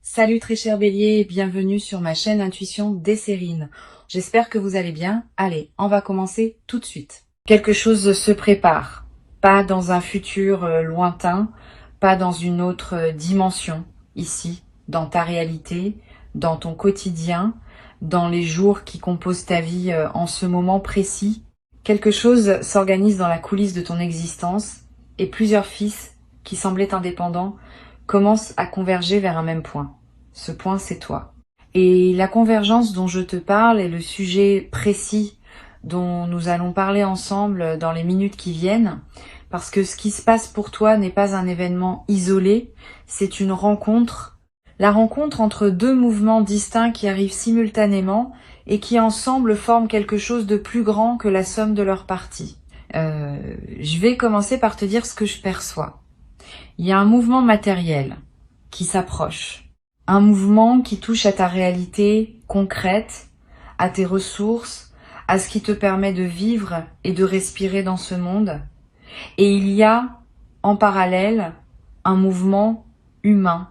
Salut très cher Bélier et bienvenue sur ma chaîne Intuition Desserine. J'espère que vous allez bien. Allez, on va commencer tout de suite. Quelque chose se prépare, pas dans un futur lointain, pas dans une autre dimension, ici, dans ta réalité, dans ton quotidien, dans les jours qui composent ta vie en ce moment précis. Quelque chose s'organise dans la coulisse de ton existence et plusieurs fils qui semblaient indépendants commencent à converger vers un même point. Ce point, c'est toi. Et la convergence dont je te parle est le sujet précis dont nous allons parler ensemble dans les minutes qui viennent, parce que ce qui se passe pour toi n'est pas un événement isolé, c'est une rencontre. La rencontre entre deux mouvements distincts qui arrivent simultanément et qui ensemble forment quelque chose de plus grand que la somme de leurs parties. Je vais commencer par te dire ce que je perçois. Il y a un mouvement matériel qui s'approche, un mouvement qui touche à ta réalité concrète, à tes ressources, à ce qui te permet de vivre et de respirer dans ce monde. Et il y a, en parallèle, un mouvement humain,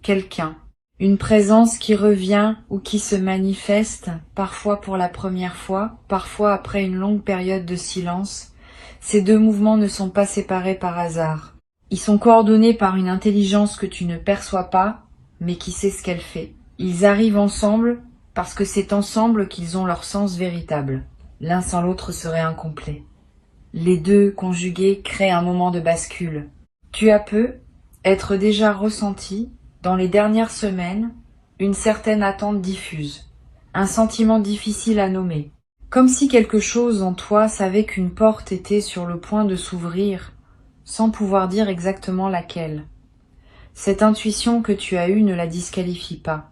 quelqu'un, une présence qui revient ou qui se manifeste, parfois pour la première fois, parfois après une longue période de silence. Ces deux mouvements ne sont pas séparés par hasard. Ils sont coordonnés par une intelligence que tu ne perçois pas, mais qui sait ce qu'elle fait. Ils arrivent ensemble parce que c'est ensemble qu'ils ont leur sens véritable. L'un sans l'autre serait incomplet. Les deux conjugués créent un moment de bascule. Tu as peu être déjà ressenti, dans les dernières semaines, une certaine attente diffuse, un sentiment difficile à nommer. Comme si quelque chose en toi savait qu'une porte était sur le point de s'ouvrir, sans pouvoir dire exactement laquelle. Cette intuition que tu as eue ne la disqualifie pas.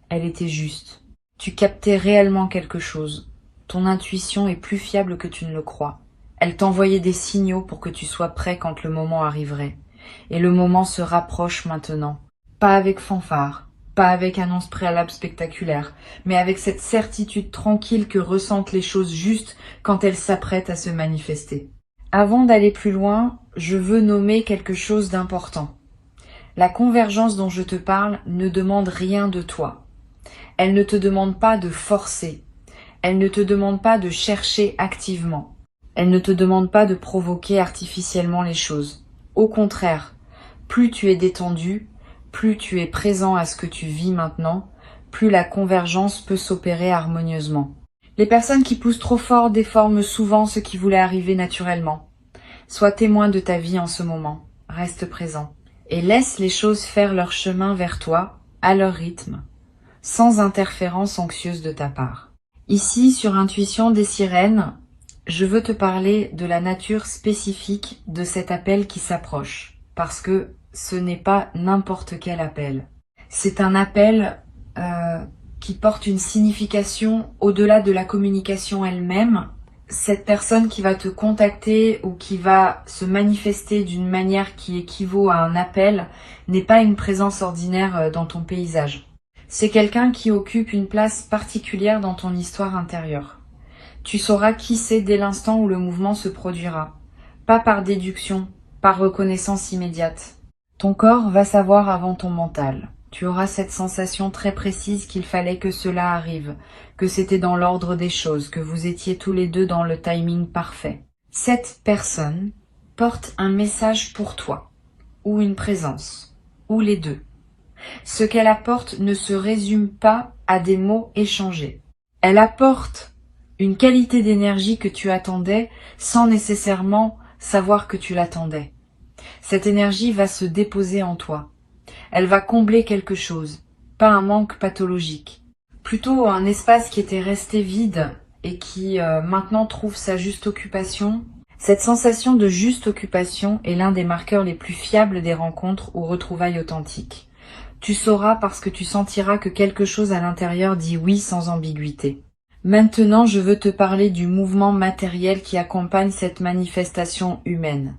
Elle était juste. Tu captais réellement quelque chose. Ton intuition est plus fiable que tu ne le crois. Elle t'envoyait des signaux pour que tu sois prêt quand le moment arriverait. Et le moment se rapproche maintenant. Pas avec fanfare, pas avec annonce préalable spectaculaire, mais avec cette certitude tranquille que ressentent les choses justes quand elles s'apprêtent à se manifester. Avant d'aller plus loin, je veux nommer quelque chose d'important. La convergence dont je te parle ne demande rien de toi. Elle ne te demande pas de forcer. Elle ne te demande pas de chercher activement. Elle ne te demande pas de provoquer artificiellement les choses. Au contraire, plus tu es détendu, plus tu es présent à ce que tu vis maintenant, plus la convergence peut s'opérer harmonieusement. Les personnes qui poussent trop fort déforment souvent ce qui voulait arriver naturellement. Sois témoin de ta vie en ce moment. Reste présent. Et laisse les choses faire leur chemin vers toi, à leur rythme, sans interférence anxieuse de ta part. Ici, sur Intuition des Sirènes, je veux te parler de la nature spécifique de cet appel qui s'approche, parce que ce n'est pas n'importe quel appel. C'est un appel qui porte une signification au-delà de la communication elle-même. Cette personne qui va te contacter ou qui va se manifester d'une manière qui équivaut à un appel n'est pas une présence ordinaire dans ton paysage. C'est quelqu'un qui occupe une place particulière dans ton histoire intérieure. Tu sauras qui c'est dès l'instant où le mouvement se produira. Pas par déduction, par reconnaissance immédiate. Ton corps va savoir avant ton mental. Tu auras cette sensation très précise qu'il fallait que cela arrive, que c'était dans l'ordre des choses, que vous étiez tous les deux dans le timing parfait. Cette personne porte un message pour toi, ou une présence, ou les deux. Ce qu'elle apporte ne se résume pas à des mots échangés. Elle apporte une qualité d'énergie que tu attendais sans nécessairement savoir que tu l'attendais. Cette énergie va se déposer en toi. Elle va combler quelque chose, pas un manque pathologique. Plutôt un espace qui était resté vide et qui maintenant trouve sa juste occupation. Cette sensation de juste occupation est l'un des marqueurs les plus fiables des rencontres ou retrouvailles authentiques. Tu sauras parce que tu sentiras que quelque chose à l'intérieur dit oui sans ambiguïté. Maintenant, je veux te parler du mouvement matériel qui accompagne cette manifestation humaine.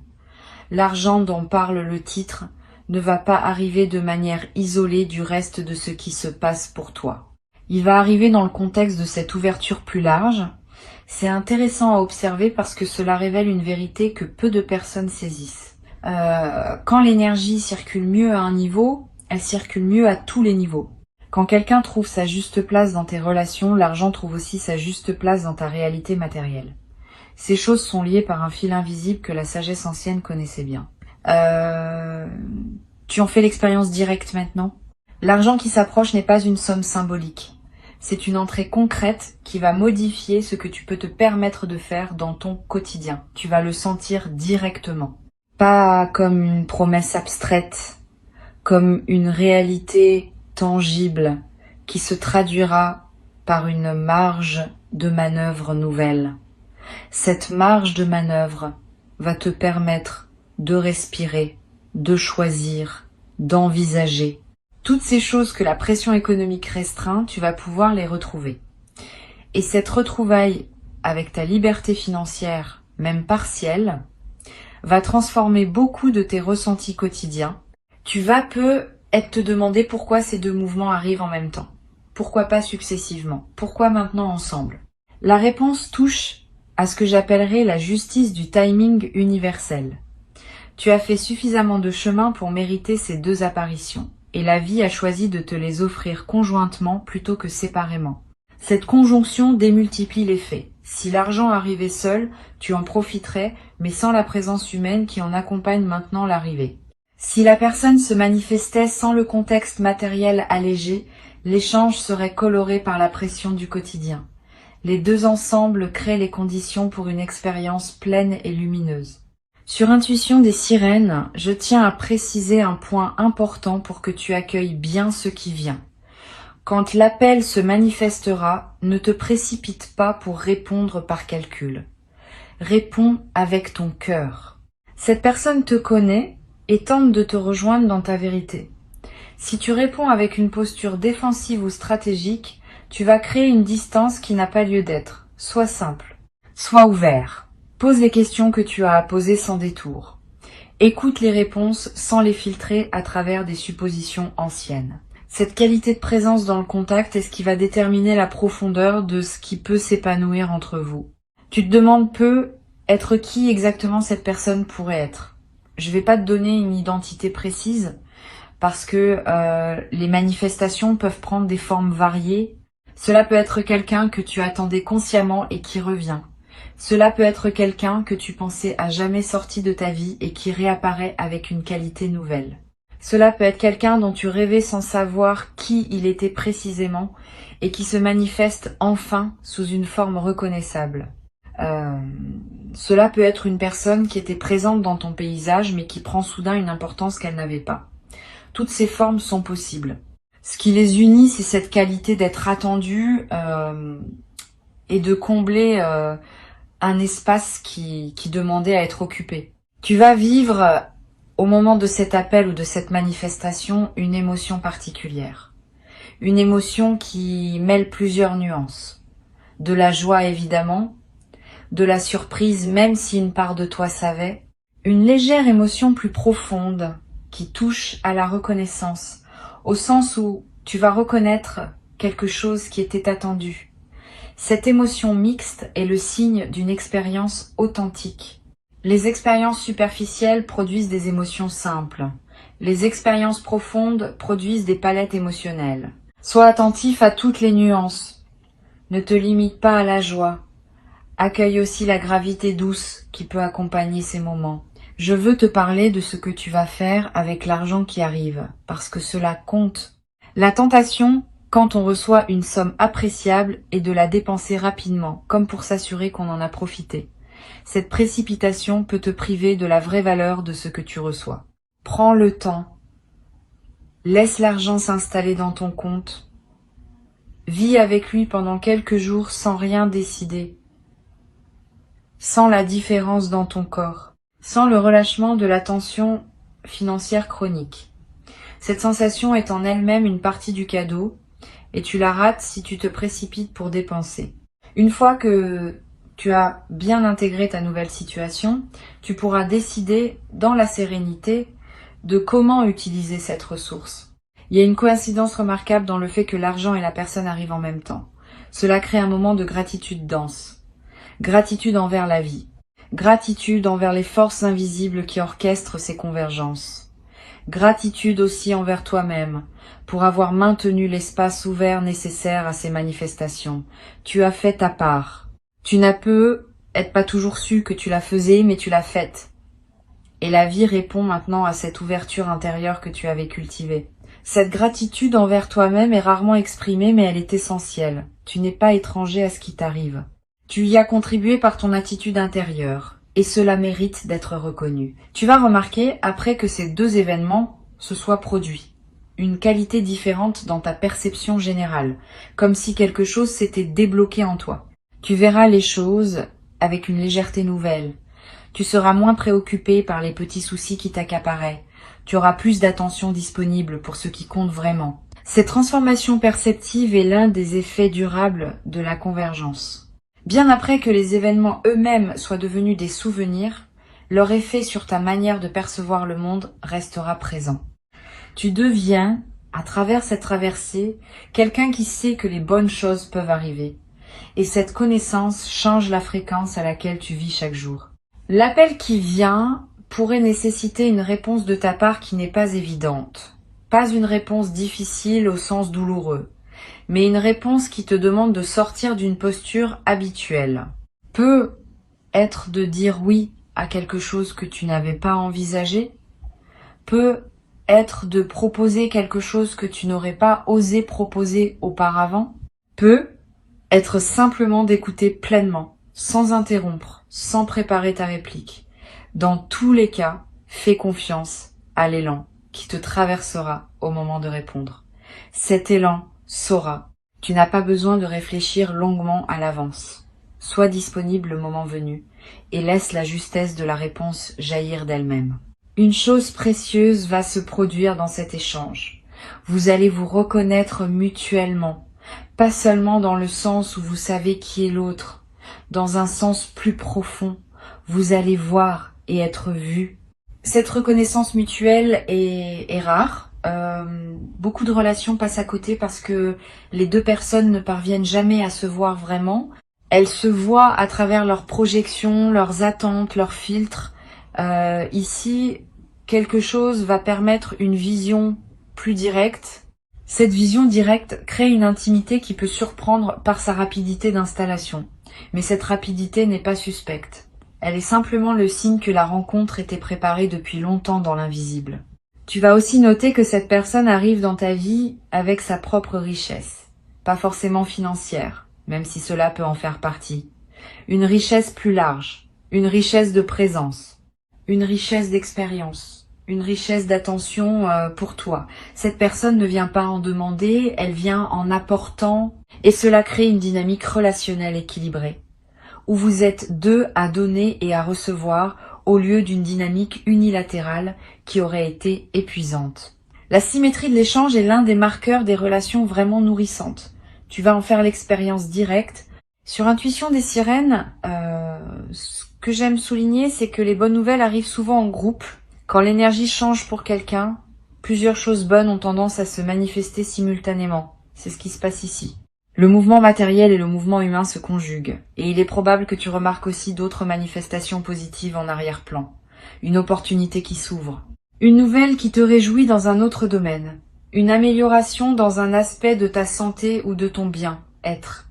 L'argent dont parle le titre ne va pas arriver de manière isolée du reste de ce qui se passe pour toi. Il va arriver dans le contexte de cette ouverture plus large. C'est intéressant à observer parce que cela révèle une vérité que peu de personnes saisissent. Quand l'énergie circule mieux à un niveau, elle circule mieux à tous les niveaux. Quand quelqu'un trouve sa juste place dans tes relations, l'argent trouve aussi sa juste place dans ta réalité matérielle. Ces choses sont liées par un fil invisible que la sagesse ancienne connaissait bien. Tu en fais l'expérience directe maintenant? L'argent qui s'approche n'est pas une somme symbolique. C'est une entrée concrète qui va modifier ce que tu peux te permettre de faire dans ton quotidien. Tu vas le sentir directement. Pas comme une promesse abstraite, comme une réalité tangible qui se traduira par une marge de manœuvre nouvelle. Cette marge de manœuvre va te permettre de respirer, de choisir, d'envisager. Toutes ces choses que la pression économique restreint, tu vas pouvoir les retrouver. Et cette retrouvaille avec ta liberté financière, même partielle, va transformer beaucoup de tes ressentis quotidiens. Tu vas peut-être te demander pourquoi ces deux mouvements arrivent en même temps. Pourquoi pas successivement? Pourquoi maintenant ensemble? La réponse touche à ce que j'appellerais la justice du timing universel. Tu as fait suffisamment de chemin pour mériter ces deux apparitions. Et la vie a choisi de te les offrir conjointement plutôt que séparément. Cette conjonction démultiplie les faits. Si l'argent arrivait seul, tu en profiterais, mais sans la présence humaine qui en accompagne maintenant l'arrivée. Si la personne se manifestait sans le contexte matériel allégé, l'échange serait coloré par la pression du quotidien. Les deux ensemble créent les conditions pour une expérience pleine et lumineuse. Sur Intuition des sirènes, je tiens à préciser un point important pour que tu accueilles bien ce qui vient. Quand l'appel se manifestera, ne te précipite pas pour répondre par calcul. Réponds avec ton cœur. Cette personne te connaît et tente de te rejoindre dans ta vérité. Si tu réponds avec une posture défensive ou stratégique, tu vas créer une distance qui n'a pas lieu d'être. Sois simple, sois ouvert. Pose les questions que tu as à poser sans détour. Écoute les réponses sans les filtrer à travers des suppositions anciennes. Cette qualité de présence dans le contact est ce qui va déterminer la profondeur de ce qui peut s'épanouir entre vous. Tu te demandes être qui exactement cette personne pourrait être. Je vais pas te donner une identité précise parce que les manifestations peuvent prendre des formes variées. Cela peut être quelqu'un que tu attendais consciemment et qui revient. Cela peut être quelqu'un que tu pensais à jamais sorti de ta vie et qui réapparaît avec une qualité nouvelle. Cela peut être quelqu'un dont tu rêvais sans savoir qui il était précisément et qui se manifeste enfin sous une forme reconnaissable. Cela peut être une personne qui était présente dans ton paysage mais qui prend soudain une importance qu'elle n'avait pas. Toutes ces formes sont possibles. Ce qui les unit, c'est cette qualité d'être attendu et de combler un espace qui demandait à être occupé. Tu vas vivre, au moment de cet appel ou de cette manifestation, une émotion particulière. Une émotion qui mêle plusieurs nuances. De la joie évidemment, de la surprise même si une part de toi savait, une légère émotion plus profonde qui touche à la reconnaissance, au sens où tu vas reconnaître quelque chose qui était attendu. Cette émotion mixte est le signe d'une expérience authentique. Les expériences superficielles produisent des émotions simples. Les expériences profondes produisent des palettes émotionnelles. Sois attentif à toutes les nuances. Ne te limite pas à la joie. Accueille aussi la gravité douce qui peut accompagner ces moments. Je veux te parler de ce que tu vas faire avec l'argent qui arrive, parce que cela compte. La tentation, quand on reçoit une somme appréciable, est de la dépenser rapidement, comme pour s'assurer qu'on en a profité. Cette précipitation peut te priver de la vraie valeur de ce que tu reçois. Prends le temps. Laisse l'argent s'installer dans ton compte. Vis avec lui pendant quelques jours sans rien décider. Sans la différence dans ton corps. Sans le relâchement de la tension financière chronique. Cette sensation est en elle-même une partie du cadeau et tu la rates si tu te précipites pour dépenser. Une fois que tu as bien intégré ta nouvelle situation, tu pourras décider dans la sérénité de comment utiliser cette ressource. Il y a une coïncidence remarquable dans le fait que l'argent et la personne arrivent en même temps. Cela crée un moment de gratitude dense. Gratitude envers la vie. Gratitude envers les forces invisibles qui orchestrent ces convergences. Gratitude aussi envers toi-même pour avoir maintenu l'espace ouvert nécessaire à ces manifestations. Tu as fait ta part. Tu n'as peut-être pas toujours su que tu la faisais, mais tu l'as faite. Et la vie répond maintenant à cette ouverture intérieure que tu avais cultivée. Cette gratitude envers toi-même est rarement exprimée, mais elle est essentielle. Tu n'es pas étranger à ce qui t'arrive. Tu y as contribué par ton attitude intérieure, et cela mérite d'être reconnu. Tu vas remarquer, après que ces deux événements se soient produits, une qualité différente dans ta perception générale, comme si quelque chose s'était débloqué en toi. Tu verras les choses avec une légèreté nouvelle. Tu seras moins préoccupé par les petits soucis qui t'accaparaient. Tu auras plus d'attention disponible pour ce qui compte vraiment. Cette transformation perceptive est l'un des effets durables de la convergence. Bien après que les événements eux-mêmes soient devenus des souvenirs, leur effet sur ta manière de percevoir le monde restera présent. Tu deviens, à travers cette traversée, quelqu'un qui sait que les bonnes choses peuvent arriver. Et cette connaissance change la fréquence à laquelle tu vis chaque jour. L'appel qui vient pourrait nécessiter une réponse de ta part qui n'est pas évidente. Pas une réponse difficile au sens douloureux, mais une réponse qui te demande de sortir d'une posture habituelle. Peut être de dire oui à quelque chose que tu n'avais pas envisagé, peut être de proposer quelque chose que tu n'aurais pas osé proposer auparavant, peut être simplement d'écouter pleinement, sans interrompre, sans préparer ta réplique. Dans tous les cas, fais confiance à l'élan qui te traversera au moment de répondre. Cet élan saura. Tu n'as pas besoin de réfléchir longuement à l'avance. Sois disponible le moment venu et laisse la justesse de la réponse jaillir d'elle-même. Une chose précieuse va se produire dans cet échange. Vous allez vous reconnaître mutuellement, pas seulement dans le sens où vous savez qui est l'autre, dans un sens plus profond. Vous allez voir et être vu. Cette reconnaissance mutuelle est rare. Beaucoup de relations passent à côté parce que les deux personnes ne parviennent jamais à se voir vraiment. Elles se voient à travers leurs projections, leurs attentes, leurs filtres. Ici, quelque chose va permettre une vision plus directe. Cette vision directe crée une intimité qui peut surprendre par sa rapidité d'installation. Mais cette rapidité n'est pas suspecte. Elle est simplement le signe que la rencontre était préparée depuis longtemps dans l'invisible. Tu vas aussi noter que cette personne arrive dans ta vie avec sa propre richesse, pas forcément financière, même si cela peut en faire partie. Une richesse plus large, une richesse de présence, une richesse d'expérience, une richesse d'attention pour toi. Cette personne ne vient pas en demander, elle vient en apportant, et cela crée une dynamique relationnelle équilibrée, où vous êtes deux à donner et à recevoir au lieu d'une dynamique unilatérale qui aurait été épuisante. La symétrie de l'échange est l'un des marqueurs des relations vraiment nourrissantes. Tu vas en faire l'expérience directe. Sur Intuition des sirènes, ce que j'aime souligner, c'est que les bonnes nouvelles arrivent souvent en groupe. Quand l'énergie change pour quelqu'un, plusieurs choses bonnes ont tendance à se manifester simultanément. C'est ce qui se passe ici. Le mouvement matériel et le mouvement humain se conjuguent, et il est probable que tu remarques aussi d'autres manifestations positives en arrière-plan. Une opportunité qui s'ouvre. Une nouvelle qui te réjouit dans un autre domaine. Une amélioration dans un aspect de ta santé ou de ton bien-être.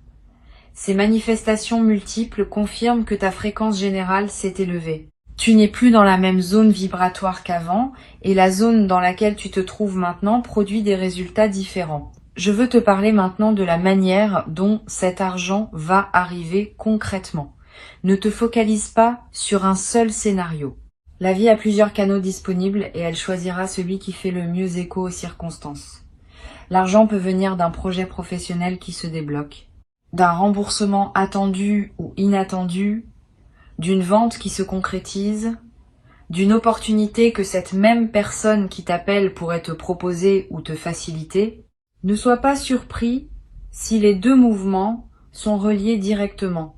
Ces manifestations multiples confirment que ta fréquence générale s'est élevée. Tu n'es plus dans la même zone vibratoire qu'avant, et la zone dans laquelle tu te trouves maintenant produit des résultats différents. Je veux te parler maintenant de la manière dont cet argent va arriver concrètement. Ne te focalise pas sur un seul scénario. La vie a plusieurs canaux disponibles et elle choisira celui qui fait le mieux écho aux circonstances. L'argent peut venir d'un projet professionnel qui se débloque, d'un remboursement attendu ou inattendu, d'une vente qui se concrétise, d'une opportunité que cette même personne qui t'appelle pourrait te proposer ou te faciliter. Ne sois pas surpris si les deux mouvements sont reliés directement.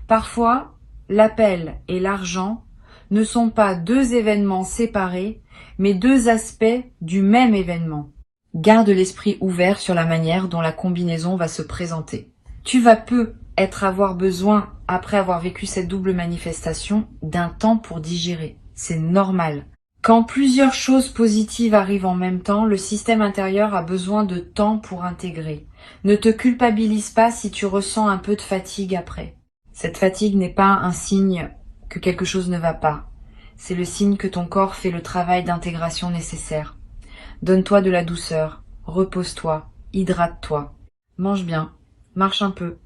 Parfois, l'appel et l'argent ne sont pas deux événements séparés, mais deux aspects du même événement. Garde l'esprit ouvert sur la manière dont la combinaison va se présenter. Tu vas peut-être avoir besoin, après avoir vécu cette double manifestation, d'un temps pour digérer. C'est normal. Quand plusieurs choses positives arrivent en même temps, le système intérieur a besoin de temps pour intégrer. Ne te culpabilise pas si tu ressens un peu de fatigue après. Cette fatigue n'est pas un signe que quelque chose ne va pas. C'est le signe que ton corps fait le travail d'intégration nécessaire. Donne-toi de la douceur, repose-toi, hydrate-toi, mange bien, marche un peu.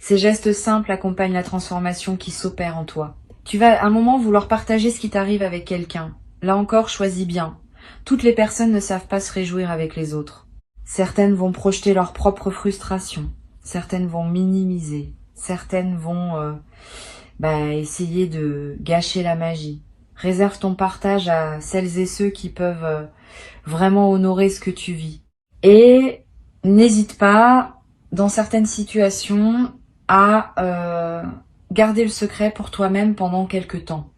Ces gestes simples accompagnent la transformation qui s'opère en toi. Tu vas à un moment vouloir partager ce qui t'arrive avec quelqu'un. Là encore, choisis bien. Toutes les personnes ne savent pas se réjouir avec les autres. Certaines vont projeter leur propre frustration. Certaines vont minimiser. Certaines vont essayer de gâcher la magie. Réserve ton partage à celles et ceux qui peuvent vraiment honorer ce que tu vis. Et n'hésite pas, dans certaines situations, à garder le secret pour toi-même pendant quelque temps.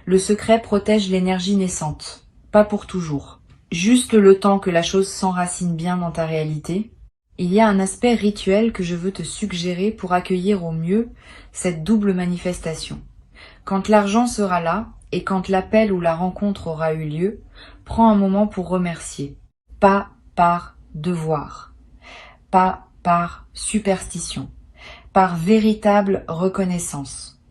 Le secret protège l'énergie naissante, pas pour toujours. Juste le temps que la chose s'enracine bien dans ta réalité. Il y a un aspect rituel que je veux te suggérer pour accueillir au mieux cette double manifestation. Quand l'argent sera là, et quand l'appel ou la rencontre aura eu lieu, prends un moment pour remercier. Pas par devoir, pas par superstition, par véritable reconnaissance.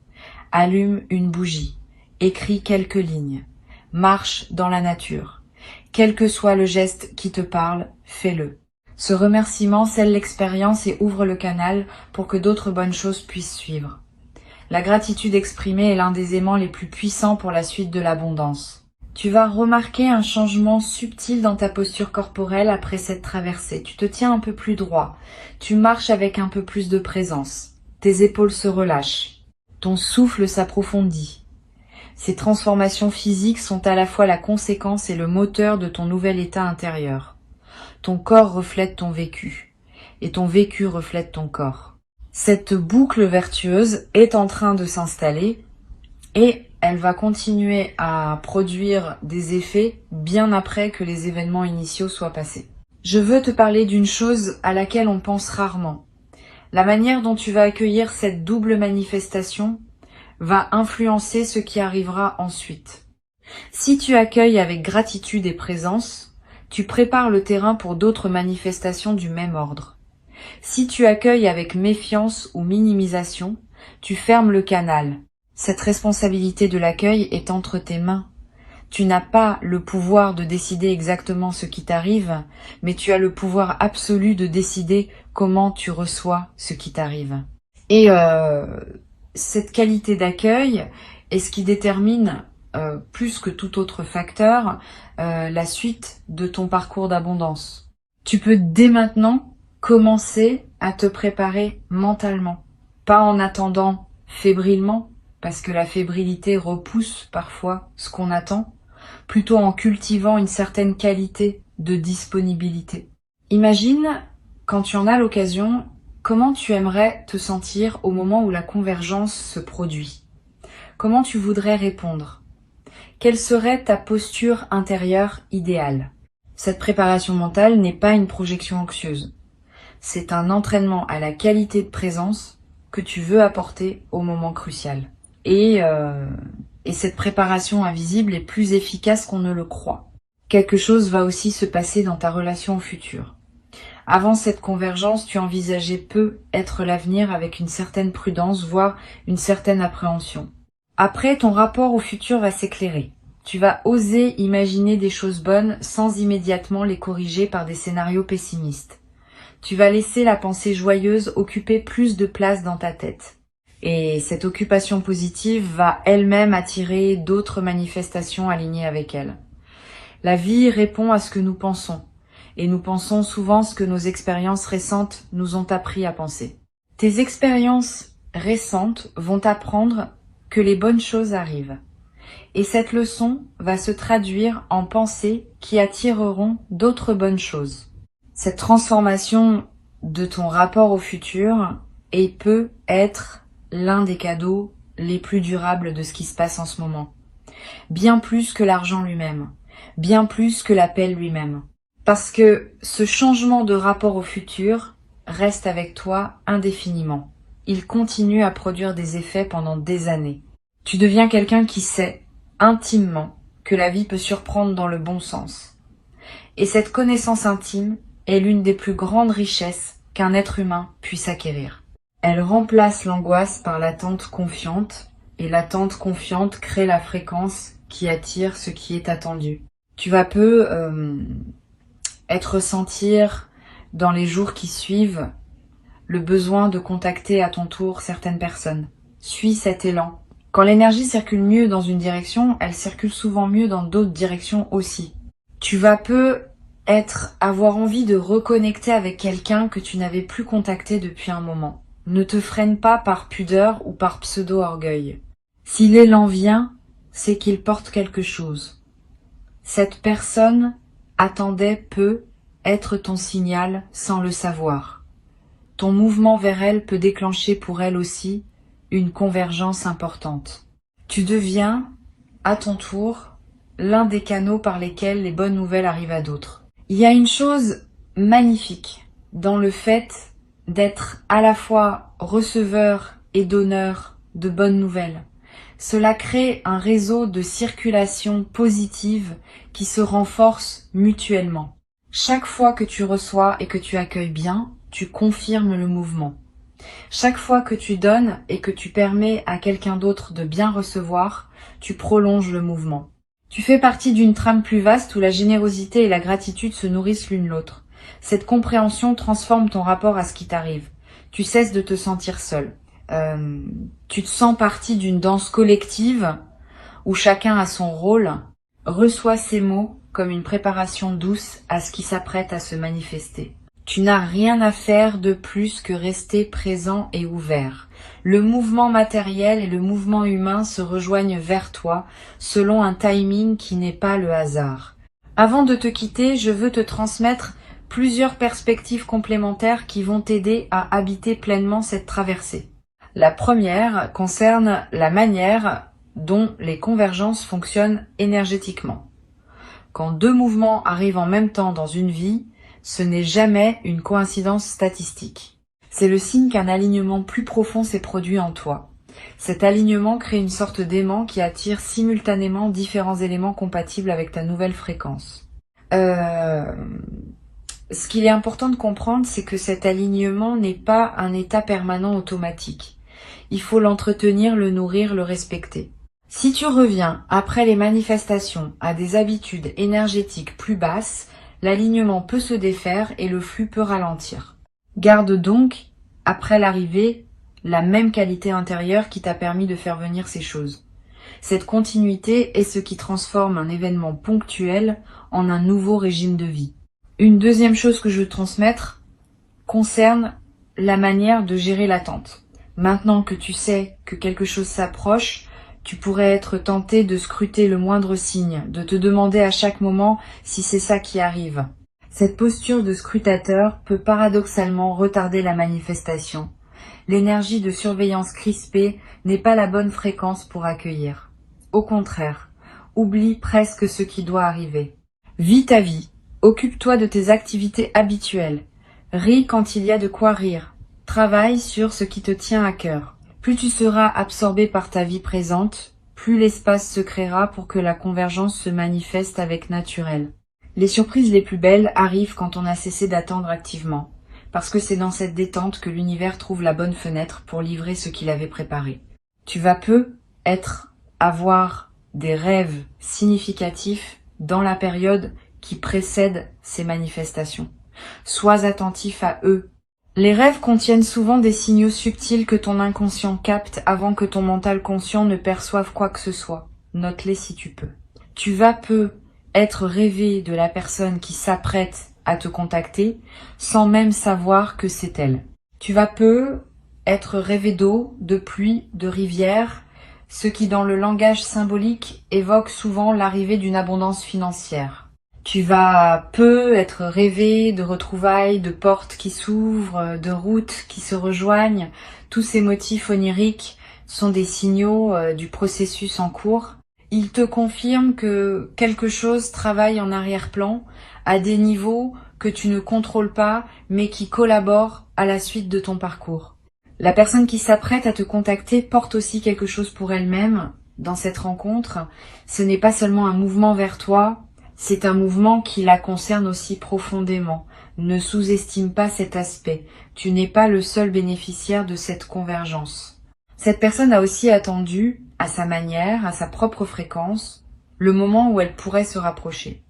Allume une bougie, écris quelques lignes, marche dans la nature. Quel que soit le geste qui te parle, fais-le. Ce remerciement scelle l'expérience et ouvre le canal pour que d'autres bonnes choses puissent suivre. La gratitude exprimée est l'un des aimants les plus puissants pour la suite de l'abondance. Tu vas remarquer un changement subtil dans ta posture corporelle après cette traversée. Tu te tiens un peu plus droit. Tu marches avec un peu plus de présence. Tes épaules se relâchent. Ton souffle s'approfondit. Ces transformations physiques sont à la fois la conséquence et le moteur de ton nouvel état intérieur. Ton corps reflète ton vécu, et ton vécu reflète ton corps. Cette boucle vertueuse est en train de s'installer, et elle va continuer à produire des effets bien après que les événements initiaux soient passés. Je veux te parler d'une chose à laquelle on pense rarement. La manière dont tu vas accueillir cette double manifestation va influencer ce qui arrivera ensuite. Si tu accueilles avec gratitude et présence, tu prépares le terrain pour d'autres manifestations du même ordre. Si tu accueilles avec méfiance ou minimisation, tu fermes le canal. Cette responsabilité de l'accueil est entre tes mains. Tu n'as pas le pouvoir de décider exactement ce qui t'arrive, mais tu as le pouvoir absolu de décider comment tu reçois ce qui t'arrive. Et cette qualité d'accueil est ce qui détermine, plus que tout autre facteur, la suite de ton parcours d'abondance. Tu peux dès maintenant commencer à te préparer mentalement, pas en attendant fébrilement, parce que la fébrilité repousse parfois ce qu'on attend, plutôt en cultivant une certaine qualité de disponibilité. Imagine, quand tu en as l'occasion, comment tu aimerais te sentir au moment où la convergence se produit. Comment tu voudrais répondre? Quelle serait ta posture intérieure idéale? Cette préparation mentale n'est pas une projection anxieuse. C'est un entraînement à la qualité de présence que tu veux apporter au moment crucial. Et cette préparation invisible est plus efficace qu'on ne le croit. Quelque chose va aussi se passer dans ta relation au futur. Avant cette convergence, tu envisageais peu être l'avenir avec une certaine prudence, voire une certaine appréhension. Après, ton rapport au futur va s'éclairer. Tu vas oser imaginer des choses bonnes sans immédiatement les corriger par des scénarios pessimistes. Tu vas laisser la pensée joyeuse occuper plus de place dans ta tête. Et cette occupation positive va elle-même attirer d'autres manifestations alignées avec elle. La vie répond à ce que nous pensons, et nous pensons souvent ce que nos expériences récentes nous ont appris à penser. Tes expériences récentes vont t'apprendre que les bonnes choses arrivent. Et cette leçon va se traduire en pensées qui attireront d'autres bonnes choses. Cette transformation de ton rapport au futur peut être l'un des cadeaux les plus durables de ce qui se passe en ce moment. Bien plus que l'argent lui-même, bien plus que l'appel lui-même. Parce que ce changement de rapport au futur reste avec toi indéfiniment. Il continue à produire des effets pendant des années. Tu deviens quelqu'un qui sait, intimement, que la vie peut surprendre dans le bon sens. Et cette connaissance intime est l'une des plus grandes richesses qu'un être humain puisse acquérir. Elle remplace l'angoisse par l'attente confiante, et l'attente confiante crée la fréquence qui attire ce qui est attendu. Tu vas peu ressentir dans les jours qui suivent le besoin de contacter à ton tour certaines personnes. Suis cet élan. Quand l'énergie circule mieux dans une direction, elle circule souvent mieux dans d'autres directions aussi. Tu vas peu avoir envie de reconnecter avec quelqu'un que tu n'avais plus contacté depuis un moment. Ne te freine pas par pudeur ou par pseudo-orgueil. Si l'élan vient, c'est qu'il porte quelque chose. Cette personne attendait peut être ton signal sans le savoir. Ton mouvement vers elle peut déclencher pour elle aussi une convergence importante. Tu deviens, à ton tour, l'un des canaux par lesquels les bonnes nouvelles arrivent à d'autres. Il y a une chose magnifique dans le fait d'être à la fois receveur et donneur de bonnes nouvelles. Cela crée un réseau de circulation positive qui se renforce mutuellement. Chaque fois que tu reçois et que tu accueilles bien, tu confirmes le mouvement. Chaque fois que tu donnes et que tu permets à quelqu'un d'autre de bien recevoir, tu prolonges le mouvement. Tu fais partie d'une trame plus vaste où la générosité et la gratitude se nourrissent l'une l'autre. Cette compréhension transforme ton rapport à ce qui t'arrive. Tu cesses de te sentir seul. Tu te sens partie d'une danse collective où chacun a son rôle. Reçois ces mots comme une préparation douce à ce qui s'apprête à se manifester. Tu n'as rien à faire de plus que rester présent et ouvert. Le mouvement matériel et le mouvement humain se rejoignent vers toi selon un timing qui n'est pas le hasard. Avant de te quitter, je veux te transmettre plusieurs perspectives complémentaires qui vont t'aider à habiter pleinement cette traversée. La première concerne la manière dont les convergences fonctionnent énergétiquement. Quand deux mouvements arrivent en même temps dans une vie, ce n'est jamais une coïncidence statistique. C'est le signe qu'un alignement plus profond s'est produit en toi. Cet alignement crée une sorte d'aimant qui attire simultanément différents éléments compatibles avec ta nouvelle fréquence. Ce qu'il est important de comprendre, c'est que cet alignement n'est pas un état permanent automatique. Il faut l'entretenir, le nourrir, le respecter. Si tu reviens après les manifestations à des habitudes énergétiques plus basses, l'alignement peut se défaire et le flux peut ralentir. Garde donc, après l'arrivée, la même qualité intérieure qui t'a permis de faire venir ces choses. Cette continuité est ce qui transforme un événement ponctuel en un nouveau régime de vie. Une deuxième chose que je veux transmettre concerne la manière de gérer l'attente. Maintenant que tu sais que quelque chose s'approche, tu pourrais être tenté de scruter le moindre signe, de te demander à chaque moment si c'est ça qui arrive. Cette posture de scrutateur peut paradoxalement retarder la manifestation. L'énergie de surveillance crispée n'est pas la bonne fréquence pour accueillir. Au contraire, oublie presque ce qui doit arriver. Vis ta vie, occupe-toi de tes activités habituelles, ris quand il y a de quoi rire, travaille sur ce qui te tient à cœur. Plus tu seras absorbé par ta vie présente, plus l'espace se créera pour que la convergence se manifeste avec naturel. Les surprises les plus belles arrivent quand on a cessé d'attendre activement, parce que c'est dans cette détente que l'univers trouve la bonne fenêtre pour livrer ce qu'il avait préparé. Tu vas peu avoir des rêves significatifs dans la période qui précède ces manifestations. Sois attentif à eux. Les rêves contiennent souvent des signaux subtils que ton inconscient capte avant que ton mental conscient ne perçoive quoi que ce soit. Note-les si tu peux. Tu vas peu être rêvé de la personne qui s'apprête à te contacter sans même savoir que c'est elle. Tu vas peu être rêvé d'eau, de pluie, de rivière, ce qui dans le langage symbolique évoque souvent l'arrivée d'une abondance financière. Tu vas peu être rêvé de retrouvailles, de portes qui s'ouvrent, de routes qui se rejoignent. Tous ces motifs oniriques sont des signaux du processus en cours. Ils te confirment que quelque chose travaille en arrière-plan à des niveaux que tu ne contrôles pas mais qui collaborent à la suite de ton parcours. La personne qui s'apprête à te contacter porte aussi quelque chose pour elle-même dans cette rencontre, ce n'est pas seulement un mouvement vers toi, c'est un mouvement qui la concerne aussi profondément. Ne sous-estime pas cet aspect. Tu n'es pas le seul bénéficiaire de cette convergence. Cette personne a aussi attendu, à sa manière, à sa propre fréquence, le moment où elle pourrait se rapprocher.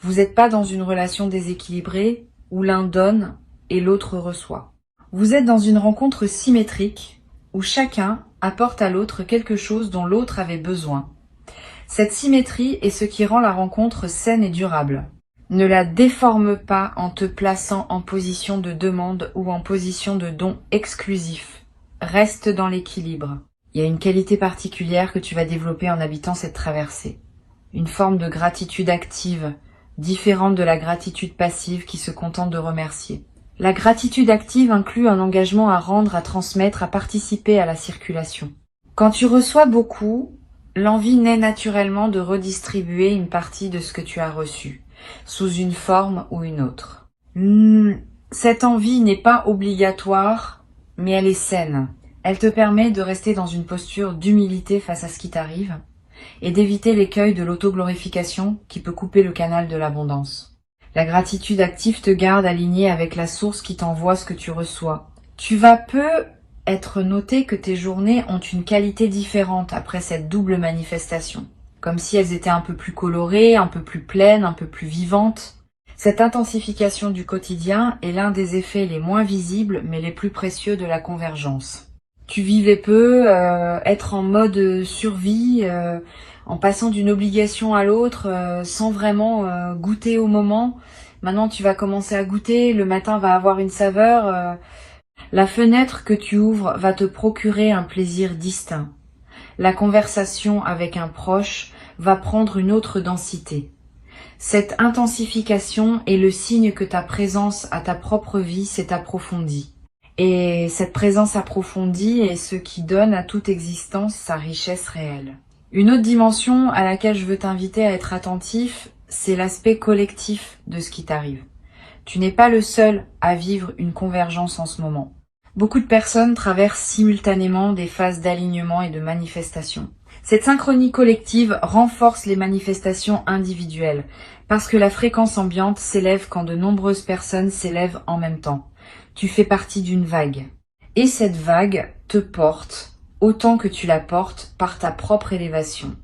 Vous n'êtes pas dans une relation déséquilibrée où l'un donne et l'autre reçoit. Vous êtes dans une rencontre symétrique où chacun apporte à l'autre quelque chose dont l'autre avait besoin. Cette symétrie est ce qui rend la rencontre saine et durable. Ne la déforme pas en te plaçant en position de demande ou en position de don exclusif. Reste dans l'équilibre. Il y a une qualité particulière que tu vas développer en habitant cette traversée. Une forme de gratitude active, différente de la gratitude passive qui se contente de remercier. La gratitude active inclut un engagement à rendre, à transmettre, à participer à la circulation. Quand tu reçois beaucoup, l'envie naît naturellement de redistribuer une partie de ce que tu as reçu, sous une forme ou une autre. Cette envie n'est pas obligatoire, mais elle est saine. Elle te permet de rester dans une posture d'humilité face à ce qui t'arrive et d'éviter l'écueil de l'autoglorification qui peut couper le canal de l'abondance. La gratitude active te garde aligné avec la source qui t'envoie ce que tu reçois. Tu vas peu être noté que tes journées ont une qualité différente après cette double manifestation, comme si elles étaient un peu plus colorées, un peu plus pleines, un peu plus vivantes. Cette intensification du quotidien est l'un des effets les moins visibles mais les plus précieux de la convergence. Tu vivais peu, être en mode survie, en passant d'une obligation à l'autre, sans vraiment goûter au moment. Maintenant, tu vas commencer à goûter, le matin va avoir une saveur. La fenêtre que tu ouvres va te procurer un plaisir distinct. La conversation avec un proche va prendre une autre densité. Cette intensification est le signe que ta présence à ta propre vie s'est approfondie. Et cette présence approfondie est ce qui donne à toute existence sa richesse réelle. Une autre dimension à laquelle je veux t'inviter à être attentif, c'est l'aspect collectif de ce qui t'arrive. Tu n'es pas le seul à vivre une convergence en ce moment. Beaucoup de personnes traversent simultanément des phases d'alignement et de manifestation. Cette synchronie collective renforce les manifestations individuelles, parce que la fréquence ambiante s'élève quand de nombreuses personnes s'élèvent en même temps. Tu fais partie d'une vague. Et cette vague te porte autant que tu la portes par ta propre élévation.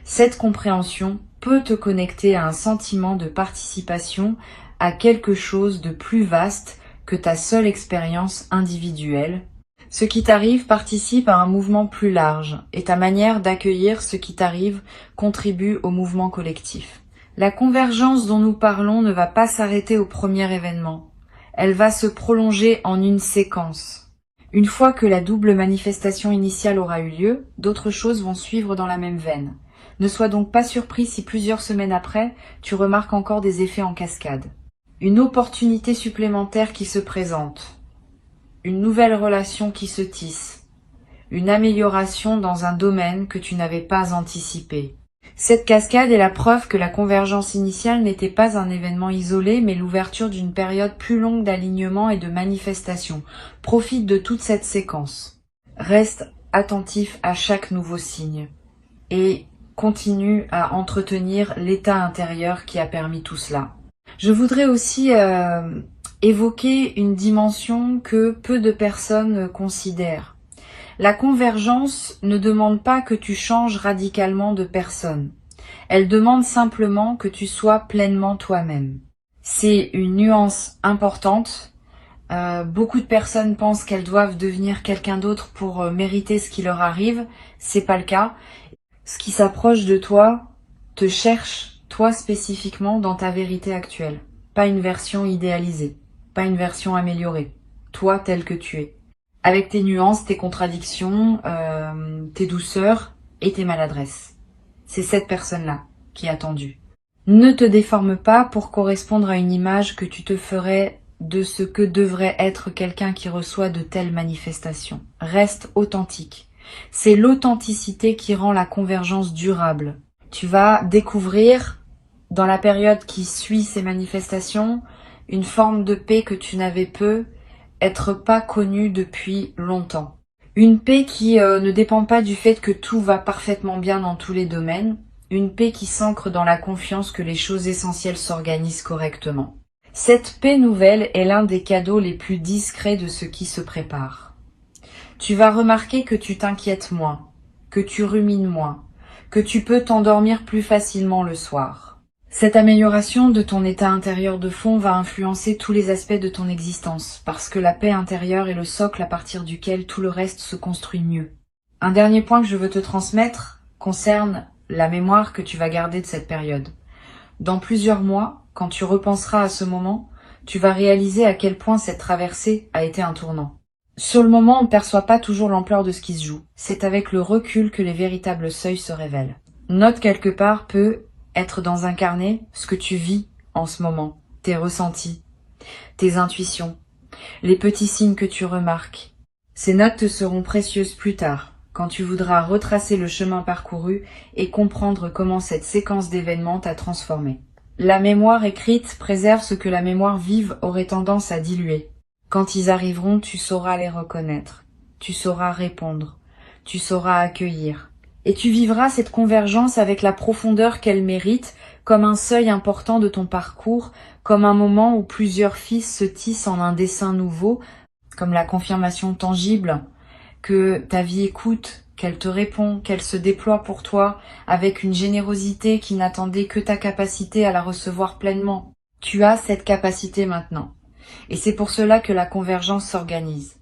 Cette compréhension peut te connecter à un sentiment de participation à quelque chose de plus vaste que ta seule expérience individuelle. Ce qui t'arrive participe à un mouvement plus large et ta manière d'accueillir ce qui t'arrive contribue au mouvement collectif. La convergence dont nous parlons ne va pas s'arrêter au premier événement. Elle va se prolonger en une séquence. Une fois que la double manifestation initiale aura eu lieu, d'autres choses vont suivre dans la même veine. Ne sois donc pas surpris si plusieurs semaines après, tu remarques encore des effets en cascade. Une opportunité supplémentaire qui se présente. Une nouvelle relation qui se tisse. Une amélioration dans un domaine que tu n'avais pas anticipé. Cette cascade est la preuve que la convergence initiale n'était pas un événement isolé, mais l'ouverture d'une période plus longue d'alignement et de manifestation. Profite de toute cette séquence. Reste attentif à chaque nouveau signe. Et continue à entretenir l'état intérieur qui a permis tout cela. Je voudrais aussi évoquer une dimension que peu de personnes considèrent. La convergence ne demande pas que tu changes radicalement de personne. Elle demande simplement que tu sois pleinement toi-même. C'est une nuance importante. Beaucoup de personnes pensent qu'elles doivent devenir quelqu'un d'autre pour mériter ce qui leur arrive. C'est pas le cas. Ce qui s'approche de toi te cherche, toi spécifiquement, dans ta vérité actuelle. Pas une version idéalisée, pas une version améliorée. Toi tel que tu es. Avec tes nuances, tes contradictions, tes douceurs et tes maladresses. C'est cette personne-là qui est attendue. Ne te déforme pas pour correspondre à une image que tu te ferais de ce que devrait être quelqu'un qui reçoit de telles manifestations. Reste authentique. C'est l'authenticité qui rend la convergence durable. Tu vas découvrir, dans la période qui suit ces manifestations, une forme de paix que tu n'avais peu, être pas connu depuis longtemps. Une paix qui ne dépend pas du fait que tout va parfaitement bien dans tous les domaines, une paix qui s'ancre dans la confiance que les choses essentielles s'organisent correctement. Cette paix nouvelle est l'un des cadeaux les plus discrets de ce qui se prépare. Tu vas remarquer que tu t'inquiètes moins, que tu rumines moins, que tu peux t'endormir plus facilement le soir. Cette amélioration de ton état intérieur de fond va influencer tous les aspects de ton existence, parce que la paix intérieure est le socle à partir duquel tout le reste se construit mieux. Un dernier point que je veux te transmettre concerne la mémoire que tu vas garder de cette période. Dans plusieurs mois, quand tu repenseras à ce moment, tu vas réaliser à quel point cette traversée a été un tournant. Sur le moment, on ne perçoit pas toujours l'ampleur de ce qui se joue. C'est avec le recul que les véritables seuils se révèlent. Note quelque part peut être dans un carnet ce que tu vis en ce moment, tes ressentis, tes intuitions, les petits signes que tu remarques. Ces notes te seront précieuses plus tard, quand tu voudras retracer le chemin parcouru et comprendre comment cette séquence d'événements t'a transformé. La mémoire écrite préserve ce que la mémoire vive aurait tendance à diluer. Quand ils arriveront, tu sauras les reconnaître, tu sauras répondre, tu sauras accueillir. Et tu vivras cette convergence avec la profondeur qu'elle mérite, comme un seuil important de ton parcours, comme un moment où plusieurs fils se tissent en un dessin nouveau, comme la confirmation tangible que ta vie écoute, qu'elle te répond, qu'elle se déploie pour toi avec une générosité qui n'attendait que ta capacité à la recevoir pleinement. Tu as cette capacité maintenant. Et c'est pour cela que la convergence s'organise.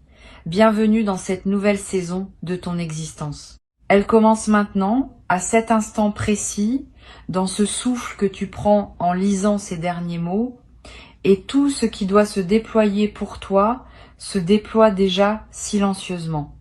Bienvenue dans cette nouvelle saison de ton existence. Elle commence maintenant, à cet instant précis, dans ce souffle que tu prends en lisant ces derniers mots, et tout ce qui doit se déployer pour toi se déploie déjà silencieusement.